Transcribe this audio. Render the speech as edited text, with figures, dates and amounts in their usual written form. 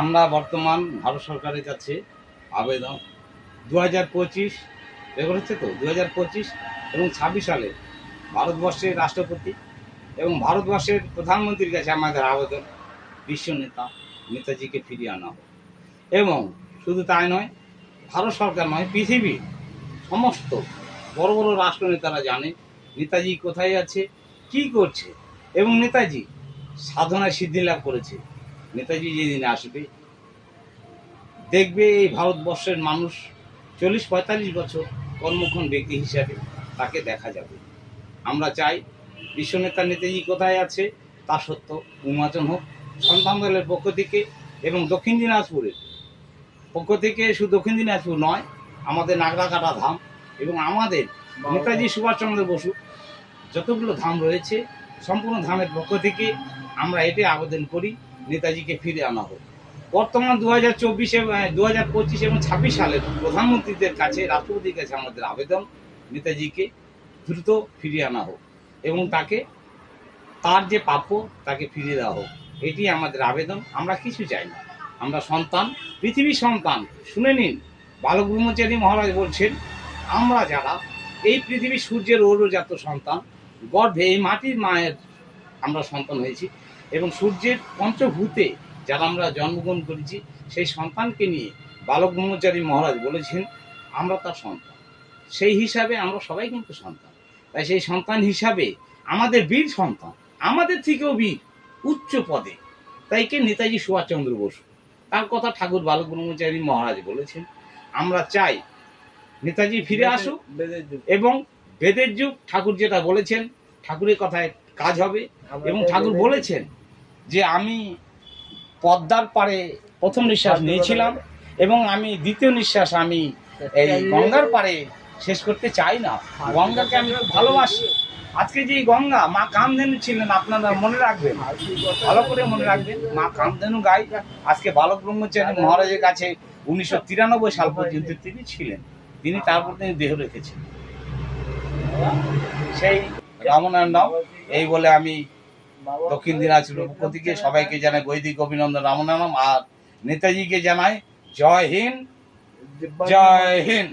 আমরা বর্তমান ভারত সরকারের কাছে আবেদন 2025 এগুলো হচ্ছে তো 2025 এবং 26 সালে ভারতবর্ষের রাষ্ট্রপতি এবং ভারতবর্ষের প্রধানমন্ত্রীর কাছে আমাদের আবেদন বিশ্ব নেতা নেতাজিকে ফিরিয়ে আনা হোক। এবং শুধু তাই নয়, ভারত সরকার নয়, পৃথিবীর সমস্ত বড় বড় রাষ্ট্রনেতারা জানে নেতাজি কোথায় আছে, কি করছে, এবং নেতাজি সাধনায় সিদ্ধি লাভ করেছে। নেতাজি যেদিন আসবে দেখবে এই ভারতবর্ষের মানুষ 40-45 বছর কর্মক্ষণ ব্যক্তি হিসাবে তাকে দেখা যাবে। আমরা চাই বিশ্বনেতা নেতাজি কোথায় আছে তা সত্য উন্মোচন হোক সন্তান দলের পক্ষ থেকে এবং দক্ষিণ দিনাজপুরের পক্ষ থেকে। শুধু দক্ষিণ দিনাজপুর নয়, আমাদের নাগরাকাটা ধাম এবং আমাদের নেতাজি সুভাষচন্দ্র বসু যতগুলো ধাম রয়েছে সম্পূর্ণ ধামের পক্ষ থেকে আমরা এটাই আবেদন করি নেতাজিকে ফিরে আনা হোক। বর্তমান 2024 2025 এবং 26 সালের প্রধানমন্ত্রীদের কাছে, রাষ্ট্রপতির কাছে আমাদের আবেদন নেতাজিকে দ্রুত ফিরিয়ে আনা হোক এবং তাকে তার যে প্রাপ্য তাকে ফিরিয়ে দেওয়া হোক। এটি আমাদের আবেদন। আমরা কিছু চাই না, আমরা সন্তান, পৃথিবীর সন্তান। শুনে নিন, বালক ব্রহ্মচারী মহারাজ বলছেন, আমরা যারা এই পৃথিবীর সূর্যের ঔরজাত সন্তান, গর্ভে এই মাটির মায়ের আমরা সন্তান হয়েছি এবং সূর্যের পঞ্চভূতে যারা আমরা জন্মগ্রহণ করেছি, সেই সন্তানকে নিয়ে বালক ব্রহ্মচারী মহারাজ বলেছেন আমরা তার সন্তান। সেই হিসাবে আমরা সবাই কিন্তু সন্তান। তাই সেই সন্তান হিসাবে আমাদের বীর সন্তান, আমাদের থেকেও বীর, উচ্চ পদে, তাই কে নেতাজি সুভাষচন্দ্র বসু। তার কথা ঠাকুর বালক ব্রহ্মচারী মহারাজ বলেছেন। আমরা চাই নেতাজি ফিরে আসুক এবং বেদের যুগ ঠাকুর যেটা বলেছেন, ঠাকুরের কথায় কাজ হবে। এবং ঠাকুর বলেছেন যে আমি পদ্মার পাড়ে প্রথম নিঃশ্বাস নিয়েছিলাম এবং আমি দ্বিতীয় নিঃশ্বাস আমি এই গঙ্গার পাড়ে শেষ করতে চাই না। গঙ্গাকে আমি খুব ভালোবাসি। আজকে যে গঙ্গা মা কামধেনু ছিলেন, আপনারা মনে রাখবেন, ভালো করে মনে রাখবেন, মা কামধেনু গাই আজকে বালক ব্রহ্মচারী মহারাজের কাছে 1993 সাল পর্যন্ত তিনি ছিলেন। তিনি তারপর তিনি দেহ রেখেছেন সেই রামনারায়ণ নাম। এই বলে আমি দক্ষিণ দিনাজপুরের পক্ষ থেকে সবাইকে জানাই বৈদিক অভিনন্দন, রামনারায়ণ। আর নেতাজিকে জানাই জয় হিন্দ, জয় হিন্দ।